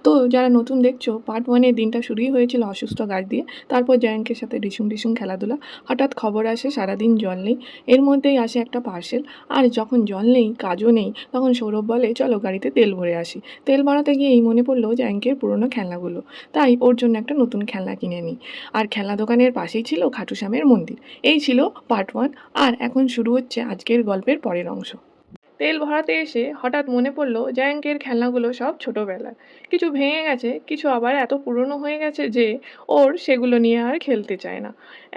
তো যারা নতুন দেখছো, পার্ট 1 এর দিনটা শুরুই হয়েছিল অসুস্থ গাছ দিয়ে। তারপর জয়াঙ্কের সাথে ডিসুম খেলাধুলা। হঠাৎ খবর আসে সারাদিন জল নেই। এর মধ্যেই আসে একটা পার্সেল। আর যখন জল নেই, কাজও নেই, তখন সৌরভ বলে চলো গাড়িতে তেল ভরে আসি। তেল ভরাতে গিয়েই মনে পড়লো জয়াঙ্কের পুরনো খেলনাগুলো। তাই ওর জন্য একটা নতুন খেলনা কিনে নিই। আর খেলনা দোকানের পাশেই ছিল খাটুশ্যামের মন্দির। এই ছিল পার্ট 1। আর এখন শুরু হচ্ছে আজকের গল্পের পরের অংশ। তেল ভরাতে এসে হঠাৎ মনে পড়ল জায়াঙ্কের খেলনাগুলো সব ছোটোবেলার। কিছু ভেঙে গেছে, কিছু আবার এত পুরনো হয়ে গেছে যে ওর সেগুলো নিয়ে আর খেলতে চায় না।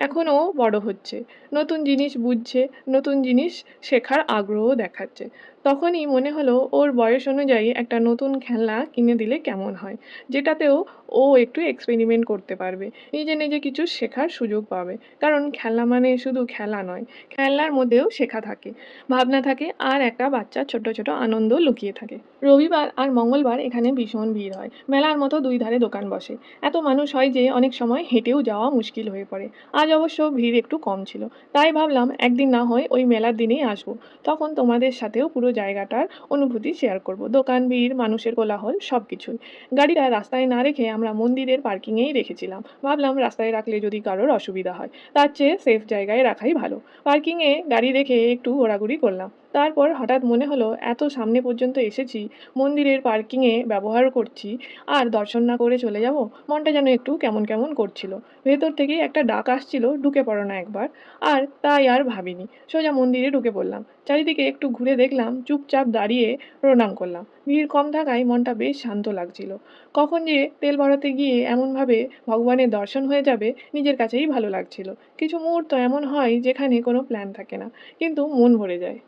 এখনও বড় হচ্ছে, নতুন জিনিস বুঝছে, নতুন জিনিস শেখার আগ্রহ দেখাচ্ছে। তখনই মনে হলো ওর বয়স অনুযায়ী একটা নতুন খেলনা কিনে দিলে কেমন হয়, যেটাতেও ও একটু এক্সপেরিমেন্ট করতে পারবে, নিজে নিজে কিছু শেখার সুযোগ পাবে। কারণ খেলনা মানে শুধু খেলা নয়, খেলনার মধ্যেও শেখা থাকে, ভাবনা থাকে, আর একটা বাচ্চার ছোট ছোট আনন্দ লুকিয়ে থাকে। রবিবার আর মঙ্গলবার এখানে ভীষণ ভিড় হয়, মেলার মতো দুই ধারে দোকান বসে। এত মানুষ হয় যে অনেক সময় হেঁটেও যাওয়া মুশকিল হয়ে পড়ে। আজ অবশ্য ভিড় একটু কম ছিল, তাই ভাবলাম একদিন না হয় ওই মেলার দিনেই আসবো। তখন তোমাদের সাথেও পুরো জায়গাটার অনুভূতি শেয়ার করব, দোকান, ভিড়, মানুষের কোলাহল সব কিছুই। গাড়িটা রাস্তায় না রেখে আমরা মন্দিরের পার্কিংয়েই রেখেছিলাম। ভাবলাম রাস্তায় রাখলে যদি কারোর অসুবিধা হয়, তার চেয়ে সেফ জায়গায় রাখাই ভালো। পার্কিংয়ে গাড়ি রেখে একটু ঘোরাঘুরি করলাম। তারপর হঠাৎ মনে হলো এত সামনে পর্যন্ত এসেছি, মন্দিরের পার্কিংয়ে ব্যবহার করছি, আর দর্শন না করে চলে যাব। মনটা যেন একটু কেমন কেমন করছিল। ভেতর থেকেই একটা ডাক আসছিল, ঢুকে পড়ো না একবার। আর তাই আর ভাবিনি, সোজা মন্দিরে ঢুকে পড়লাম। চারিদিকে একটু ঘুরে দেখলাম, চুপচাপ দাঁড়িয়ে প্রণাম করলাম। ভিড় কম থাকায় মনটা বেশ শান্ত লাগছিল। কখন যে তেল ভরাতে গিয়ে এমনভাবে ভগবানের দর্শন হয়ে যাবে, নিজের কাছেই ভালো লাগছিল। কিছু মুহূর্ত এমন হয় যেখানে কোনো প্ল্যান থাকে না, কিন্তু মন ভরে যায়।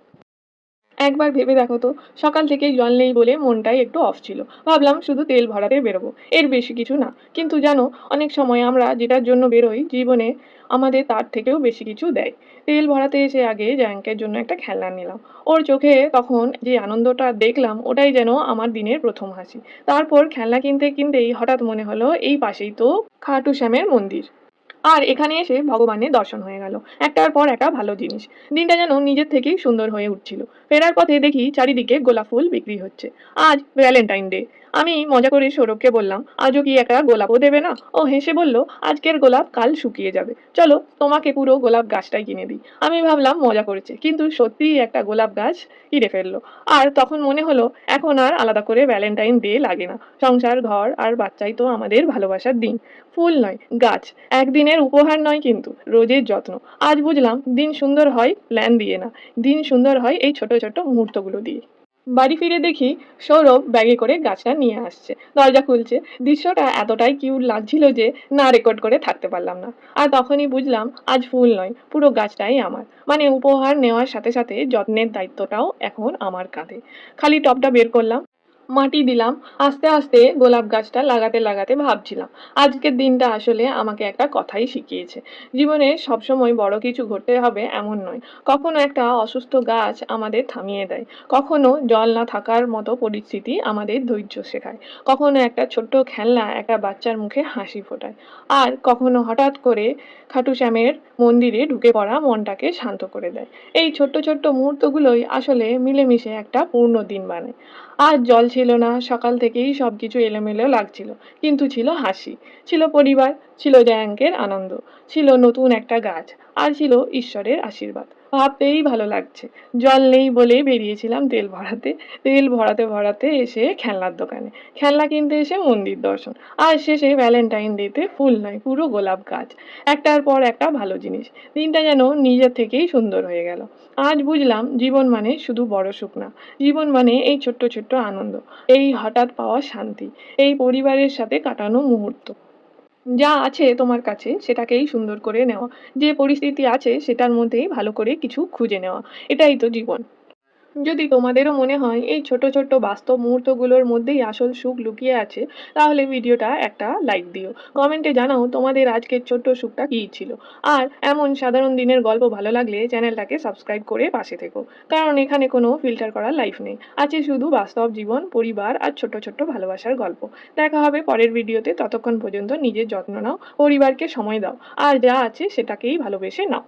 একবার ভেবে দেখো তো, সকাল থেকেই জল নেই বলে মনটাই একটু অফ ছিল। ভাবলাম শুধু তেল ভরাতে বেরোবো, এর বেশি কিছু না। কিন্তু জানো, অনেক সময় আমরা যেটার জন্য বেরোই, জীবনে আমাদের তার থেকেও বেশি কিছু দেয়। তেল ভরাতে এসে আগে জাঙ্কের জন্য একটা খেলনা নিলাম। ওর চোখে তখন যে আনন্দটা দেখলাম, ওটাই যেন আমার দিনের প্রথম হাসি। তারপর খেলনা কিনতে কিনতেই হঠাৎ মনে হলো এই পাশেই তো খাটু শ্যামের মন্দির। আর এখানে এসে ভগবানের দর্শন হয়ে গেল, একটার পর একটা ভালো জিনিস। দিনটা যেন নিজের থেকেই সুন্দর হয়ে উঠছিল। ফেরার পথে দেখি চারিদিকে গোলাপ ফুল বিক্রি হচ্ছে। আজ ভ্যালেন্টাইন ডে। আমি মজা করে সৌরভকে বললাম, আজও কি একটা গোলাপও দেবে না? ও হেসে বলল, আজকের গোলাপ কাল শুকিয়ে যাবে, চলো তোমাকে পুরো গোলাপ গাছটাই কিনে দিই। আমি ভাবলাম মজা করেছে, কিন্তু সত্যিই একটা গোলাপ গাছ কিনে ফেললো। আর তখন মনে হলো এখন আর আলাদা করে ভ্যালেন্টাইন ডে লাগে না। সংসার, ঘর আর বাচ্চাই তো আমাদের ভালোবাসার দিন। ফুল নয়, গাছ। একদিনের উপহার নয়, কিন্তু রোজের যত্ন। আজ বুঝলাম দিন সুন্দর হয় প্ল্যান দিয়ে না, দিন সুন্দর হয় এই ছোট ছোট মুহূর্তগুলো দিয়ে। বাড়ি ফিরে দেখি সৌরভ ব্যাগে করে গাছটা নিয়ে আসছে, দরজা খুলছে। দৃশ্যটা এতটাই কিউট লাগছিল যে না রেকর্ড করে থাকতে পারলাম না। আর তখনই বুঝলাম আজ ফুল নয়, পুরো গাছটাই আমার। মানে উপহার নেওয়ার সাথে সাথে যত্নের দায়িত্বটাও এখন আমার কাঁধে। খালি টবটা বের করলাম, মাটি দিলাম। আস্তে আস্তে গোলাপ গাছটা লাগাতে লাগাতে ভাবছিলাম, আজকের দিনটা আসলে আমাকে একটা কথাই শিখিয়েছে। জীবনে সবসময় বড় কিছু ঘটতে হবে এমন নয়। কখনো একটা অসুস্থ গাছ আমাদের থামিয়ে দেয়, কখনো জল না থাকার মতো পরিস্থিতি আমাদের ধৈর্য শেখায়, কখনো একটা ছোট্ট খেলনা একটা বাচ্চার মুখে হাসি ফোটায়, আর কখনো হঠাৎ করে খাটু শ্যামের মন্দিরে ঢুকে পড়া মনটাকে শান্ত করে দেয়। এই ছোট্ট ছোট্ট মুহূর্তগুলোই আসলে মিলেমিশে একটা পূর্ণ দিন বানায়। আজ জল ছিল না, সকাল থেকেই সব কিছু এলোমেলো লাগছিল, কিন্তু ছিল হাসি, ছিল পরিবার, ছিল জয়াঙ্কের আনন্দ, ছিল নতুন একটা গাছ, আর ছিল ঈশ্বরের আশীর্বাদ। ভাবতেই ভালো লাগছে। জল নেই বলে বেরিয়েছিলাম তেল ভরাতে, তেল ভরাতে ভরাতে এসে খেলনার দোকানে, খেলনা কিনতে এসে মন্দির দর্শন, আর শেষে ভ্যালেন্টাইন ডেতে ফুল নয়, পুরো গোলাপ গাছ। একটার পর একটা ভালো জিনিস। দিনটা যেন নিজের থেকেই সুন্দর হয়ে গেল। আজ বুঝলাম জীবন মানে শুধু বড় সুখ না, জীবন মানে এই ছোট্ট ছোট্ট আনন্দ, এই হঠাৎ পাওয়া শান্তি, এই পরিবারের সাথে কাটানো মুহূর্ত। যা আছে তোমার কাছে সেটাকেই সুন্দর করে নেওয়া, যে পরিস্থিতি আছে সেটার মধ্যেই ভালো করে কিছু খুঁজে নেওয়া, এটাই তো জীবন। যদি তোমাদেরও মনে হয় এই ছোট ছোট বাস্তব মুহূর্তগুলোর মধ্যেই আসল সুখ লুকিয়ে আছে, তাহলে ভিডিওটা একটা লাইক দিও, কমেন্টে জানাও তোমাদের আজকের ছোট্ট সুখটা কী ছিল। আর এমন সাধারণ দিনের গল্প ভালো লাগলে চ্যানেলটাকে সাবস্ক্রাইব করে পাশে থেকো, কারণ এখানে কোনো ফিল্টার করা লাইফ নেই, আছে শুধু বাস্তব জীবন, পরিবার আর ছোট্ট ছোট্ট ভালোবাসার গল্প। দেখা হবে পরের ভিডিওতে, ততক্ষণ পর্যন্ত নিজের যত্ন নাও, পরিবারকে সময় দাও, আর যা আছে সেটাকেই ভালোবেসে নাও।